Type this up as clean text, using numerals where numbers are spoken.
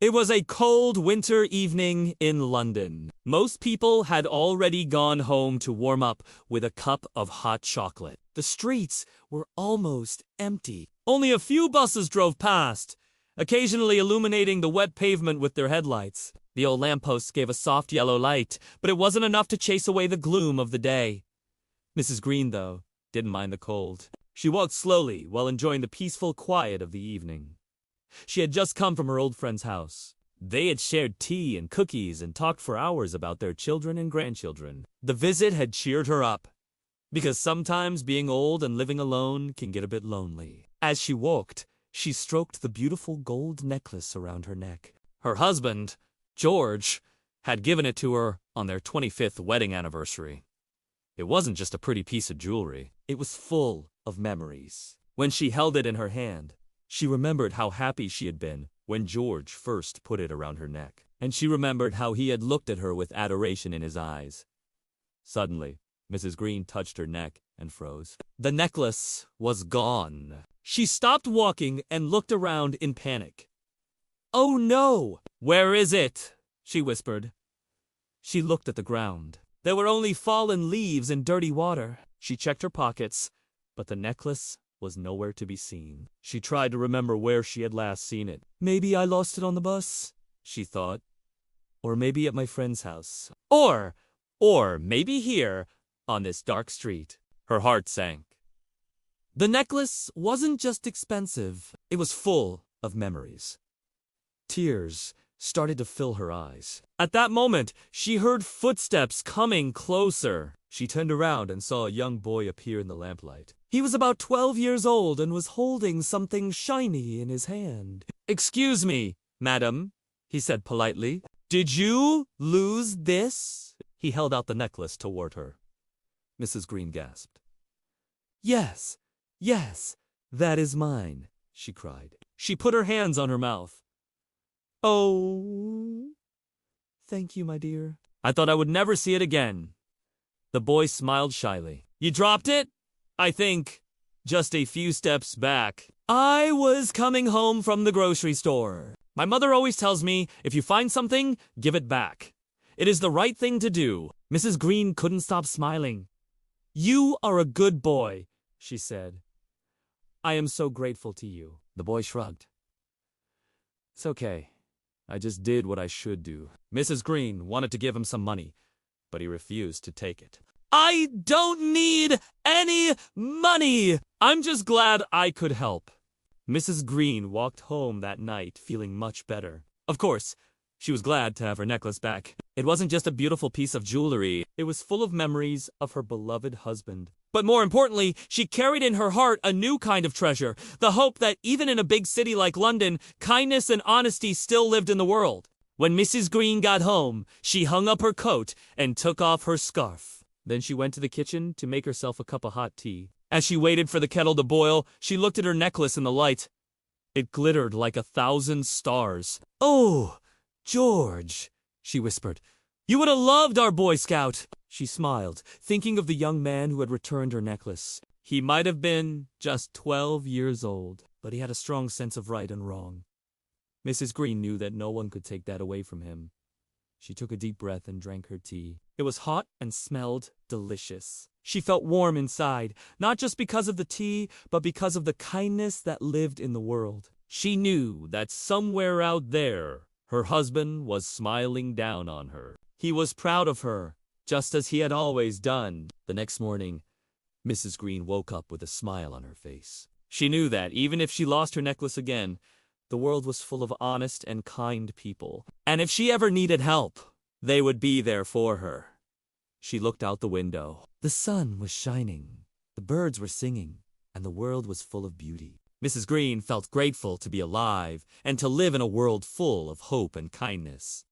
It was a cold winter evening in London. Most people had already gone home to warm up with a cup of hot chocolate. The streets were almost empty. Only a few buses drove past, occasionally illuminating the wet pavement with their headlights. The old lampposts gave a soft yellow light, but it wasn't enough to chase away the gloom of the day. Mrs. Green, though, didn't mind the cold. She walked slowly while enjoying the peaceful quiet of the evening. She had just come from her old friend's house. They had shared tea and cookies and talked for hours about their children and grandchildren. The visit had cheered her up, because sometimes being old and living alone can get a bit lonely. As she walked, she stroked the beautiful gold necklace around her neck. Her husband, George, had given it to her on their 25th wedding anniversary. It wasn't just a pretty piece of jewelry. It was full of memories. When she held it in her hand, she remembered how happy she had been when George first put it around her neck. And she remembered how he had looked at her with adoration in his eyes. Suddenly, Mrs. Green touched her neck and froze. The necklace was gone. She stopped walking and looked around in panic. "Oh no! Where is it?" she whispered. She looked at the ground. There were only fallen leaves and dirty water. She checked her pockets, but the necklace was nowhere to be seen. She tried to remember where she had last seen it. "Maybe I lost it on the bus," she thought. "Or maybe at my friend's house. Or maybe here, on this dark street." Her heart sank. The necklace wasn't just expensive. It was full of memories. Tears started to fill her eyes. At that moment, she heard footsteps coming closer. She turned around and saw a young boy appear in the lamplight. He was about 12 years old and was holding something shiny in his hand. "Excuse me, madam," he said politely. "Did you lose this?" He held out the necklace toward her. Mrs. Green gasped. Yes, that is mine," she cried. She put her hands on her mouth. "Oh, thank you, my dear. I thought I would never see it again." The boy smiled shyly. "You dropped it? I think just a few steps back. I was coming home from the grocery store. My mother always tells me, if you find something, give it back. It is the right thing to do." Mrs. Green couldn't stop smiling. "You are a good boy," she said. "I am so grateful to you." The boy shrugged. "It's okay. I just did what I should do." Mrs. Green wanted to give him some money, but he refused to take it. "I don't need any money. I'm just glad I could help." Mrs. Green walked home that night feeling much better. Of course, she was glad to have her necklace back. It wasn't just a beautiful piece of jewelry. It was full of memories of her beloved husband. But more importantly, she carried in her heart a new kind of treasure, the hope that even in a big city like London, kindness and honesty still lived in the world. When Mrs. Green got home, she hung up her coat and took off her scarf. Then she went to the kitchen to make herself a cup of hot tea. As she waited for the kettle to boil, she looked at her necklace in the light. It glittered like 1,000 stars. "Oh, George," she whispered. "You would have loved our Boy Scout." She smiled, thinking of the young man who had returned her necklace. He might have been just 12 years old, but he had a strong sense of right and wrong. Mrs. Green knew that no one could take that away from him. She took a deep breath and drank her tea. It was hot and smelled delicious. She felt warm inside, not just because of the tea, but because of the kindness that lived in the world. She knew that somewhere out there, her husband was smiling down on her. He was proud of her, just as he had always done. The next morning, Mrs. Green woke up with a smile on her face. She knew that even if she lost her necklace again, the world was full of honest and kind people. And if she ever needed help, they would be there for her. She looked out the window. The sun was shining, the birds were singing, and the world was full of beauty. Mrs. Green felt grateful to be alive and to live in a world full of hope and kindness.